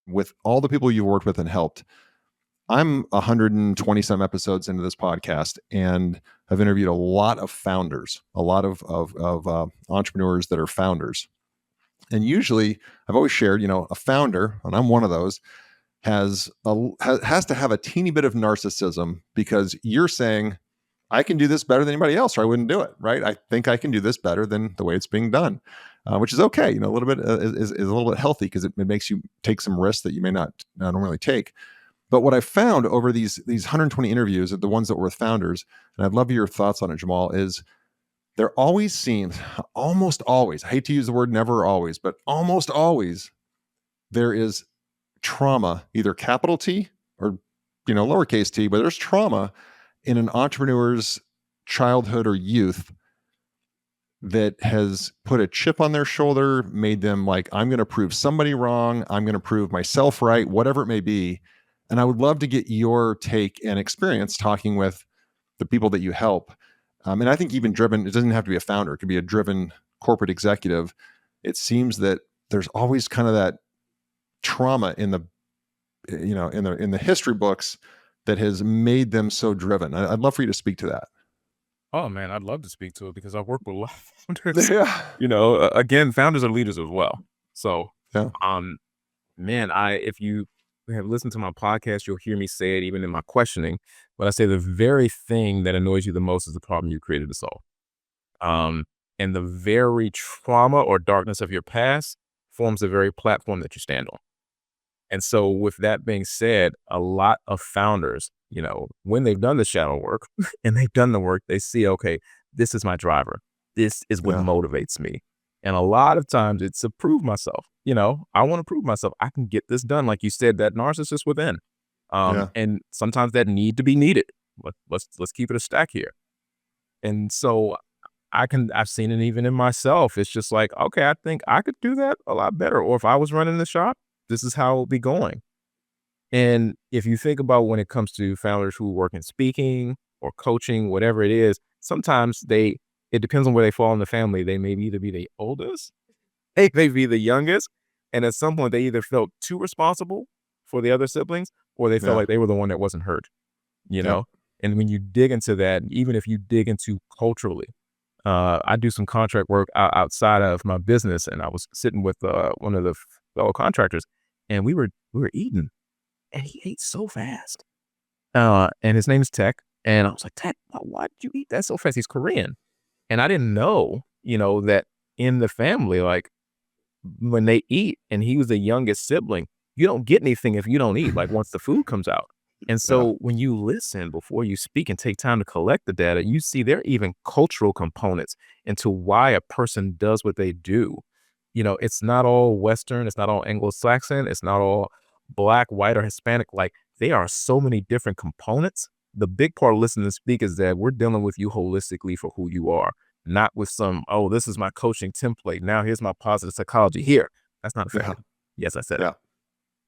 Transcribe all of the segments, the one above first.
with all the people you've worked with and helped, I'm 120 some episodes into this podcast, and I've interviewed a lot of founders, a lot of entrepreneurs that are founders. And usually I've always shared, a founder, and I'm one of those, has to have a teeny bit of narcissism, because you're saying, I can do this better than anybody else, or I wouldn't do it, right? I think I can do this better than the way it's being done, which is okay. A little bit is a little bit healthy, because it makes you take some risks that you may not normally take. But what I found over these 120 interviews, the ones that were with founders, and I'd love your thoughts on it, Jahmaal, is there always seems, almost always, I hate to use the word never always, but almost always, there is trauma, either capital T or lowercase t, but there's trauma in an entrepreneur's childhood or youth that has put a chip on their shoulder, made them like, I'm going to prove somebody wrong, I'm going to prove myself right, whatever it may be. And I would love to get your take and experience talking with the people that you help. And I think even driven, it doesn't have to be a founder, it could be a driven corporate executive. It seems that there's always kind of that trauma in the in the history books that has made them so driven. I'd love for you to speak to that. Oh man, I'd love to speak to it, because I work with a lot of founders. Yeah. Again, founders are leaders as well. So, Yeah. man, if you have listened to my podcast, you'll hear me say it even in my questioning. But I say the very thing that annoys you the most is the problem you created to solve. And the very trauma or darkness of your past forms the very platform that you stand on. And so with that being said, a lot of founders, when they've done the shadow work and they've done the work, they see, okay, this is my driver. This is what motivates me. And a lot of times it's to prove myself. I want to prove myself. I can get this done. Like you said, that narcissist within. And sometimes that need to be needed. Let's keep it a stack here. And so I've seen it even in myself. It's just like, okay, I think I could do that a lot better. Or if I was running the shop, this is how it'll be going. And if you think about when it comes to founders who work in speaking or coaching, whatever it is, sometimes it depends on where they fall in the family. They may either be the oldest, they may be the youngest. And at some point they either felt too responsible for the other siblings, or they felt like they were the one that wasn't heard, And when you dig into that, even if you dig into culturally, I do some contract work outside of my business, and I was sitting with one of the fellow contractors, and we were eating, and he ate so fast. And his name's Tech, and I was like, Tech, why did you eat that so fast? He's Korean, and I didn't know, that in the family, like when they eat, and he was the youngest sibling, you don't get anything if you don't eat. Like once the food comes out. And so when you listen before you speak and take time to collect the data, you see there are even cultural components into why a person does what they do. It's not all Western, it's not all Anglo-Saxon, it's not all Black, white, or Hispanic. Like there are so many different components. The big part of listening to speak is that we're dealing with you holistically for who you are, not with some, oh, this is my coaching template. Now here's my positive psychology here. That's not effective. Yes, I said it.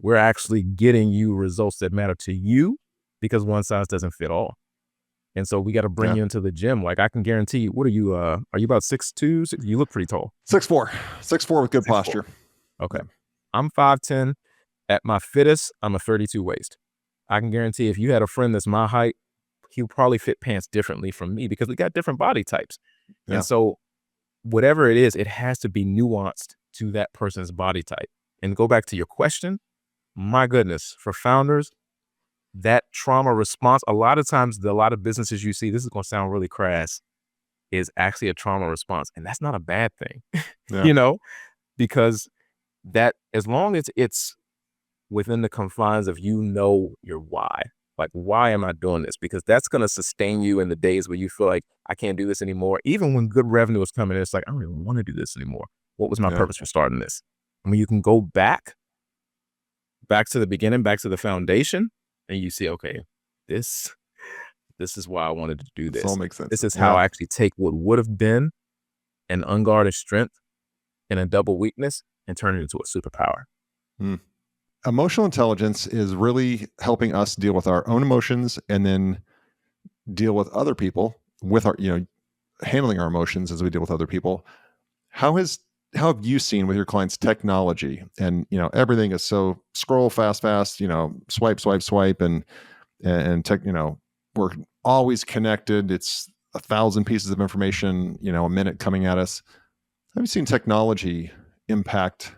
We're actually getting you results that matter to you, because one size doesn't fit all. And so we got to bring you into the gym. Like I can guarantee you, what are you about 6'2"? You look pretty tall. 6'4" with good posture. Okay. I'm 5'10". At my fittest, I'm a 32 waist. I can guarantee if you had a friend that's my height, he'll probably fit pants differently from me, because we got different body types. And so whatever it is, it has to be nuanced to that person's body type. And go back to your question. My goodness, for founders, that trauma response, a lot of times, a lot of businesses you see, this is going to sound really crass, is actually a trauma response. And that's not a bad thing, because that, as long as it's within the confines of, your why, like, why am I doing this? Because that's going to sustain you in the days where you feel like I can't do this anymore. Even when good revenue is coming in, it's like, I don't even want to do this anymore. What was my purpose for starting this? And when you can go back to the beginning, back to the foundation, and you see, okay, this is why I wanted to do this. This all makes sense. This is how I actually take what would have been an unguarded strength and a double weakness and turn it into a superpower. Emotional intelligence is really helping us deal with our own emotions, and then deal with other people with our, handling our emotions as we deal with other people. How has how have you seen with your clients technology, and everything is so scroll fast, swipe, and tech, we're always connected. It's 1,000 pieces of information, a minute coming at us. Have you seen technology impact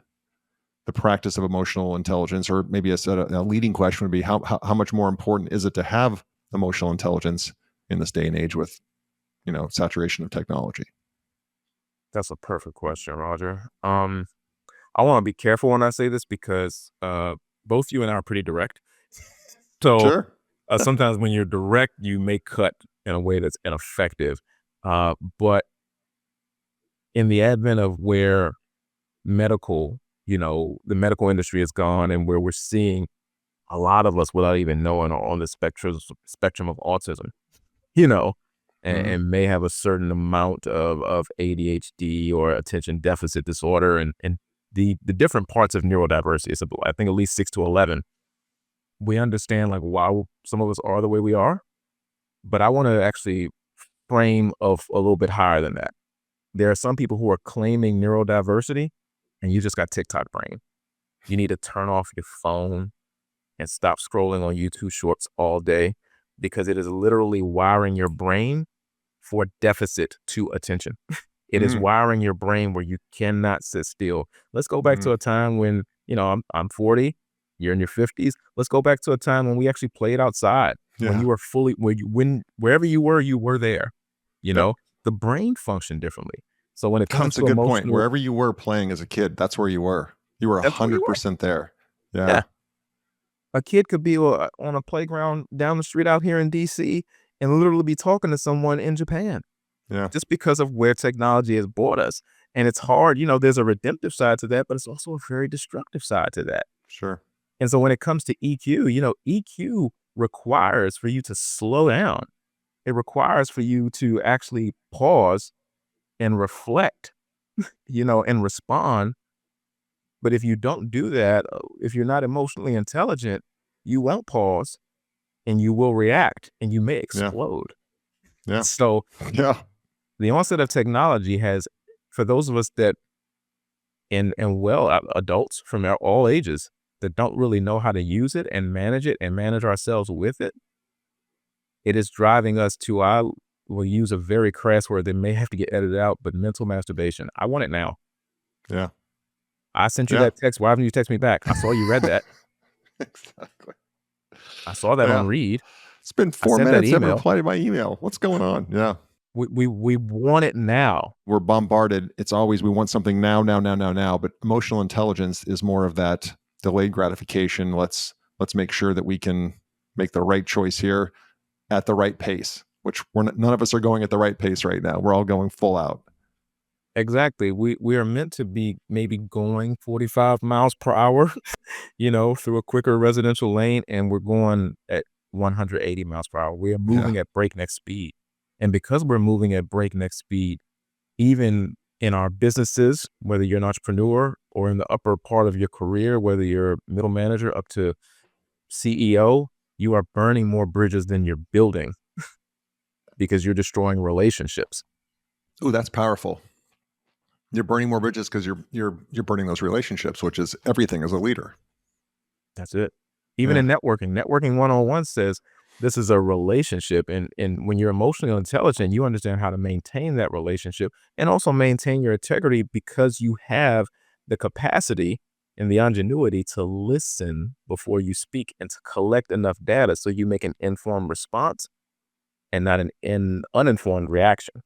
the practice of emotional intelligence? Or maybe a leading question would be how much more important is it to have emotional intelligence in this day and age with saturation of technology? That's a perfect question, Roger. I want to be careful when I say this because both you and I are pretty direct. So Sure. sometimes when you're direct, you may cut in a way that's ineffective. But in the advent of where medical, the medical industry has gone, and where we're seeing a lot of us without even knowing are on the spectrum of autism, you know, Hmm. and may have a certain amount of ADHD or attention deficit disorder, and the different parts of neurodiversity. It's I think at least 6 to 11. We understand like why some of us are the way we are, but I want to actually frame of a little bit higher than that. There are some people who are claiming neurodiversity, and you just got TikTok brain. You need to turn off your phone and stop scrolling on YouTube shorts all day, because it is literally wiring your brain for deficit to attention. It is Mm, wiring your brain where you cannot sit still. Let's go back to mm, a time when, I'm 40, you're in your 50s. Let's go back to a time when we actually played outside, when yeah. you were fully, wherever you were there. You Yep. know, the brain functioned differently. So when it God, comes that's a to good point. emotional, Wherever you were playing as a kid, that's where you were. You were that's where you were. 100% there. Yeah. Yeah. A kid could be on a playground down the street out here in DC and literally be talking to someone in Japan, Yeah. just because of where technology has brought us. And it's hard, there's a redemptive side to that, but it's also a very destructive side to that. Sure. And so when it comes to EQ, EQ requires for you to slow down. It requires for you to actually pause and reflect, and respond. But if you don't do that, if you're not emotionally intelligent, you won't pause and you will react and you may Yeah. explode. Yeah. So Yeah. the onset of technology has, for those of us that adults from all ages that don't really know how to use it and manage ourselves with it, it is driving us to, I will use a very crass word that may have to get edited out, but mental masturbation. I want it now. Yeah. I sent you Yeah. that text. Why haven't you text me back? I saw you read that. Exactly. I saw that on Yeah. read. It's been I four sent that minutes. Haven't email. replied to my email. What's going on? Yeah. We want it now. We're bombarded. It's always we want something now, now, now, now, now. But emotional intelligence is more of that delayed gratification. Let's make sure that we can make the right choice here at the right pace, which none of us are going at the right pace right now. We're all going full out. Exactly. We are meant to be maybe going 45 miles per hour, through a quicker residential lane, and we're going at 180 miles per hour. We are Yeah. moving at breakneck speed. And because we're moving at breakneck speed, even in our businesses, whether you're an entrepreneur or in the upper part of your career, whether you're middle manager up to CEO, you are burning more bridges than you're building because you're destroying relationships. Oh, that's powerful. You're burning more bridges because you're burning those relationships, which is everything as a leader. That's it. Even Yeah. in networking one-on-one says this is a relationship. And when you're emotionally intelligent, you understand how to maintain that relationship and also maintain your integrity, because you have the capacity and the ingenuity to listen before you speak and to collect enough data so you make an informed response and not an uninformed reaction.